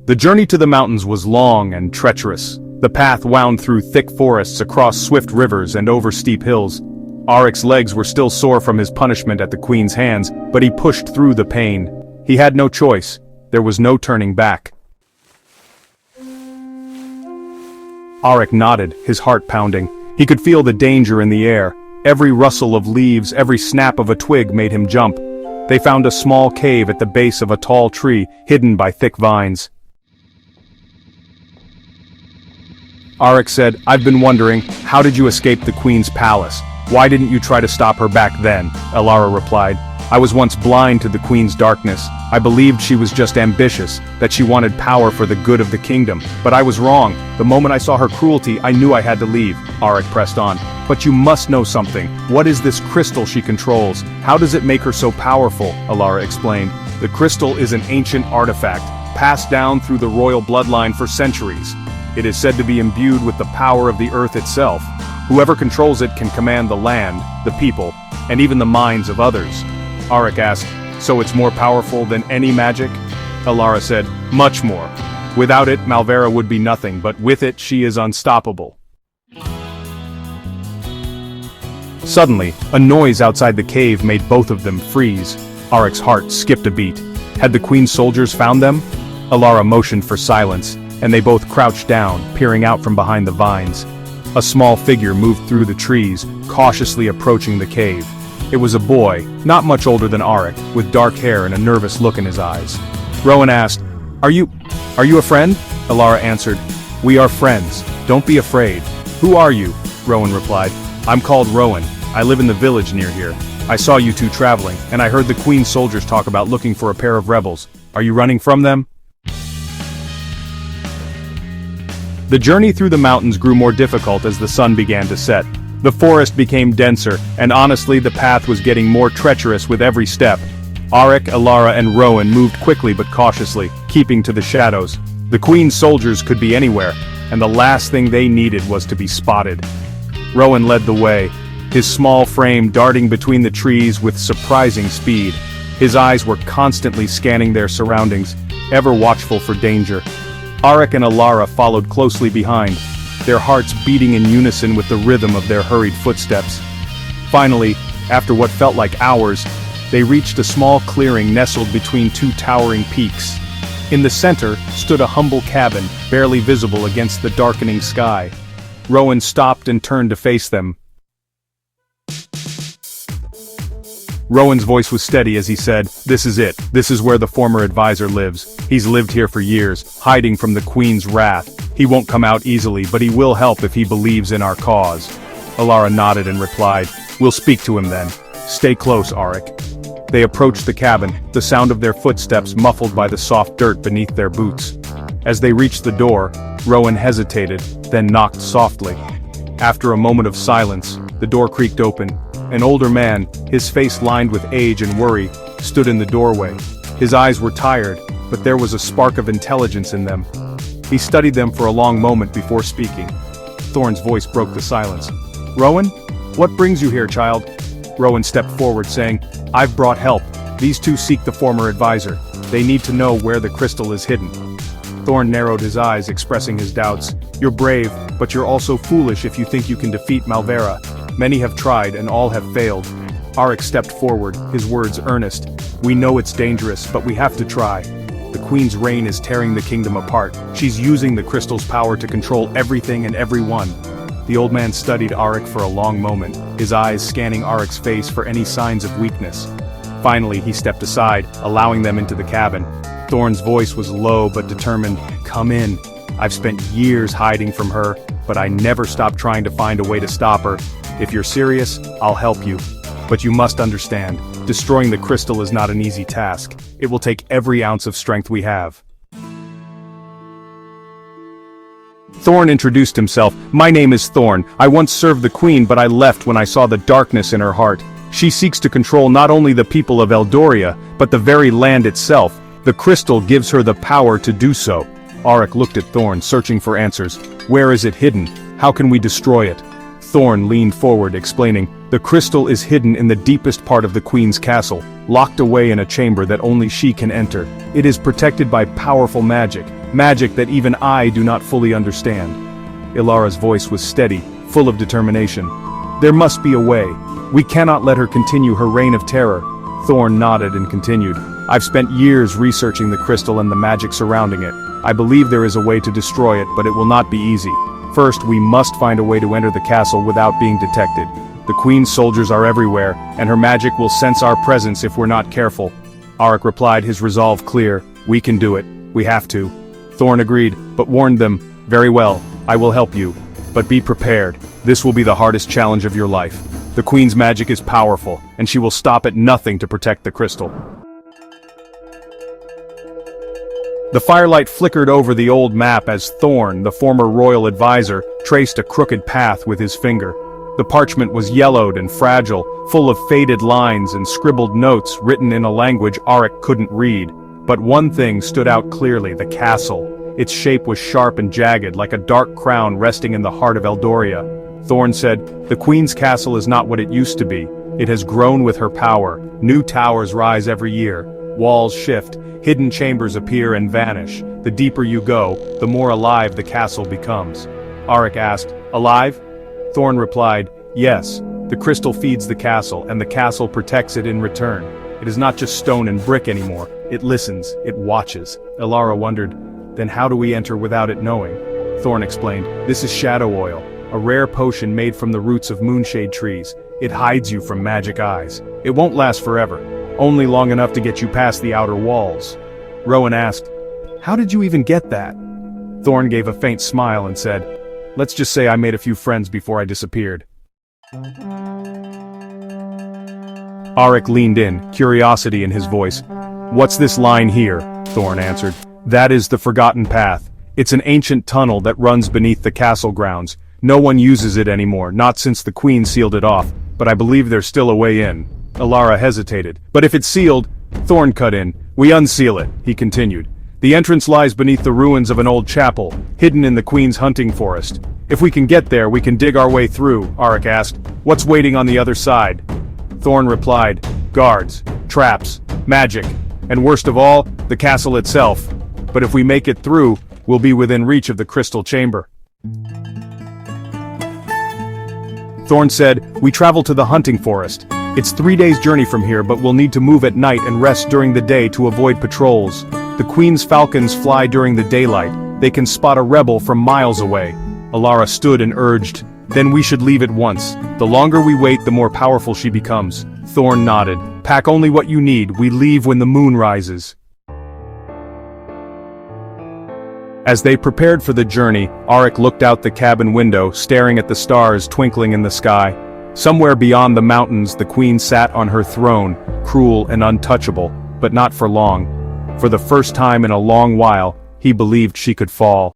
The journey to the mountains was long and treacherous. The path wound through thick forests, across swift rivers, and over steep hills. Aric's legs were still sore from his punishment at the queen's hands, but he pushed through the pain. He had no choice. There was no turning back. Aric nodded, his heart pounding. He could feel the danger in the air. Every rustle of leaves, every snap of a twig made him jump. They found a small cave at the base of a tall tree, hidden by thick vines. Aric said, "I've been wondering, how did you escape the queen's palace? Why didn't you try to stop her back then?" Elara replied, "I was once blind to the queen's darkness. I believed she was just ambitious, that she wanted power for the good of the kingdom. But I was wrong. The moment I saw her cruelty, I knew I had to leave." Aric pressed on. "But you must know something. What is this crystal she controls? How does it make her so powerful?" Elara explained. "The crystal is an ancient artifact, passed down through the royal bloodline for centuries. It is said to be imbued with the power of the earth itself. Whoever controls it can command the land, the people, and even the minds of others." Aric asked, "So it's more powerful than any magic?" Elara said, "Much more. Without it, Malvera would be nothing, but with it she is unstoppable." Suddenly, a noise outside the cave made both of them freeze. Aric's heart skipped a beat. Had the queen's soldiers found them? Elara motioned for silence, and they both crouched down, peering out from behind the vines. A small figure moved through the trees, cautiously approaching the cave. It was a boy, not much older than Aric, with dark hair and a nervous look in his eyes. Rowan asked, Are you a friend?" Elara answered, "We are friends. Don't be afraid." "Who are you?" Rowan replied. "I'm called Rowan. I live in the village near here. I saw you two traveling, and I heard the queen's soldiers talk about looking for a pair of rebels. Are you running from them?" The journey through the mountains grew more difficult as the sun began to set. The forest became denser, and honestly the path was getting more treacherous with every step. Aric, Elara, and Rowan moved quickly but cautiously, keeping to the shadows. The queen's soldiers could be anywhere, and the last thing they needed was to be spotted. Rowan led the way, his small frame darting between the trees with surprising speed. His eyes were constantly scanning their surroundings, ever watchful for danger. Aric and Elara followed closely behind, their hearts beating in unison with the rhythm of their hurried footsteps. Finally, after what felt like hours, they reached a small clearing nestled between two towering peaks. In the center stood a humble cabin, barely visible against the darkening sky. Rowan stopped and turned to face them. Rowan's voice was steady as he said, "This is it. This is where the former advisor lives. He's lived here for years, hiding from the queen's wrath. He won't come out easily, but he will help if he believes in our cause." Elara nodded and replied, "We'll speak to him then. Stay close, Aric." They approached the cabin, the sound of their footsteps muffled by the soft dirt beneath their boots. As they reached the door, Rowan hesitated, then knocked softly. After a moment of silence, the door creaked open. An older man, his face lined with age and worry, stood in the doorway. His eyes were tired, but there was a spark of intelligence in them. He studied them for a long moment before speaking. Thorn's voice broke the silence. "Rowan? What brings you here, child?" Rowan stepped forward saying, "I've brought help. These two seek the former advisor. They need to know where the crystal is hidden." Thorn narrowed his eyes, expressing his doubts. "You're brave, but you're also foolish if you think you can defeat Malvera. Many have tried and all have failed." Aric stepped forward, his words earnest. "We know it's dangerous, but we have to try. The queen's reign is tearing the kingdom apart. She's using the crystal's power to control everything and everyone." The old man studied Aric for a long moment, his eyes scanning Aric's face for any signs of weakness. Finally he stepped aside, allowing them into the cabin. Thorn's voice was low but determined. "Come in. I've spent years hiding from her, but I never stopped trying to find a way to stop her. If you're serious, I'll help you. But you must understand, destroying the crystal is not an easy task. It will take every ounce of strength we have." Thorn introduced himself. "My name is Thorn. I once served the queen, but I left when I saw the darkness in her heart. She seeks to control not only the people of Eldoria, but the very land itself. The crystal gives her the power to do so." Aric looked at Thorn, searching for answers. "Where is it hidden? How can we destroy it?" Thorn leaned forward, explaining, The crystal is hidden in the deepest part of the queen's castle, locked away in a chamber that only she can enter. It is protected by powerful magic, magic that even I do not fully understand. Elara's voice was steady, full of determination. There must be a way. We cannot let her continue her reign of terror. Thorn nodded and continued. I've spent years researching the crystal and the magic surrounding it. I believe there is a way to destroy it, but it will not be easy. First, we must find a way to enter the castle without being detected. The queen's soldiers are everywhere, and her magic will sense our presence if we're not careful. Aric replied, his resolve clear. We can do it. We have to. Thorn agreed, but warned them. Very well, I will help you. But be prepared. This will be the hardest challenge of your life. The queen's magic is powerful, and she will stop at nothing to protect the crystal. The firelight flickered over the old map as Thorn, the former royal advisor, traced a crooked path with his finger. The parchment was yellowed and fragile, full of faded lines and scribbled notes written in a language Aric couldn't read. But one thing stood out clearly: the castle. Its shape was sharp and jagged, like a dark crown resting in the heart of Eldoria. Thorn said, the queen's castle is not what it used to be. It has grown with her power. New towers rise every year. Walls shift. Hidden chambers appear and vanish. The deeper you go, the more alive the castle becomes. Aric asked, alive? Thorn replied, yes. The crystal feeds the castle, and the castle protects it in return. It is not just stone and brick anymore. It listens. It watches. Elara wondered, then how do we enter without it knowing? Thorn explained, this is shadow oil, a rare potion made from the roots of moonshade trees. It hides you from magic eyes. It won't last forever, only long enough to get you past the outer walls. Rowan asked, how did you even get that? Thorn gave a faint smile and said, let's just say I made a few friends before I disappeared. Aric leaned in, curiosity in his voice. What's this line here? Thorn answered. That is the Forgotten Path. It's an ancient tunnel that runs beneath the castle grounds. No one uses it anymore, not since the queen sealed it off, but I believe there's still a way in. Elara hesitated. But if it's sealed, Thorn cut in. We unseal it, he continued. The entrance lies beneath the ruins of an old chapel, hidden in the queen's hunting forest. If we can get there, we can dig our way through, Aric asked. What's waiting on the other side? Thorn replied, guards, traps, magic, and worst of all, the castle itself. But if we make it through, we'll be within reach of the crystal chamber. Thorn said, we travel to the hunting forest. It's 3 days' journey from here, but we'll need to move at night and rest during the day to avoid patrols. The queen's falcons fly during the daylight. They can spot a rebel from miles away. Elara stood and urged, then we should leave at once. The longer we wait, the more powerful she becomes. Thorn nodded. Pack only what you need. We leave when the moon rises. As they prepared for the journey, Aric looked out the cabin window, staring at the stars twinkling in the sky. Somewhere beyond the mountains, the queen sat on her throne, cruel and untouchable, but not for long. For the first time in a long while, he believed she could fall.